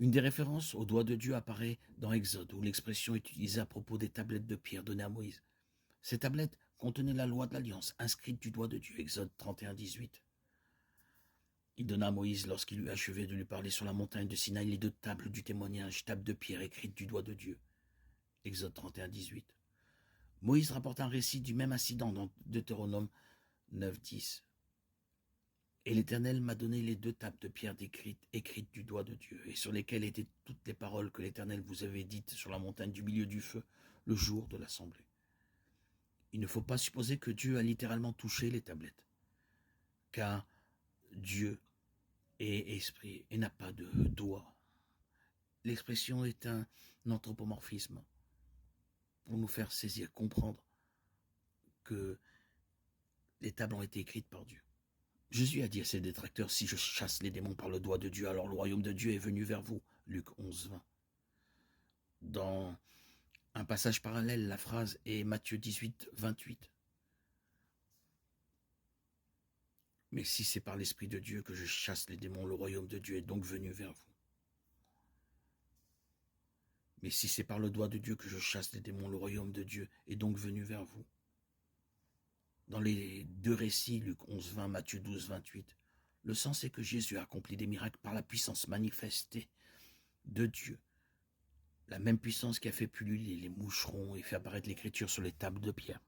Une des références au doigt de Dieu apparaît dans Exode, où l'expression est utilisée à propos des tablettes de pierre données à Moïse. Ces tablettes contenaient la loi de l'Alliance, inscrite du doigt de Dieu, Exode 31, 18. Il donna à Moïse, lorsqu'il eut achevé de lui parler sur la montagne de Sinaï, les 2 tables du témoignage, tables de pierre écrites du doigt de Dieu, Exode 31, 18. Moïse rapporte un récit du même incident dans Deutéronome 9, 10. Et l'Éternel m'a donné les 2 tables de pierre écrites du doigt de Dieu, et sur lesquelles étaient toutes les paroles que l'Éternel vous avait dites sur la montagne du milieu du feu, le jour de l'assemblée. Il ne faut pas supposer que Dieu a littéralement touché les tablettes, car Dieu est esprit et n'a pas de doigt. L'expression est un anthropomorphisme pour nous faire saisir, comprendre que les tables ont été écrites par Dieu. Jésus a dit à ses détracteurs, si je chasse les démons par le doigt de Dieu, alors le royaume de Dieu est venu vers vous. Luc 11, 20. Dans un passage parallèle, la phrase est Matthieu 18, 28. Mais si c'est par l'Esprit de Dieu que je chasse les démons, le royaume de Dieu est donc venu vers vous. Mais si c'est par le doigt de Dieu que je chasse les démons, le royaume de Dieu est donc venu vers vous. Dans les 2 récits, Luc 11, 20, Matthieu 12, 28, le sens est que Jésus a accompli des miracles par la puissance manifestée de Dieu. La même puissance qui a fait pulluler les moucherons et fait apparaître l'écriture sur les tables de pierre.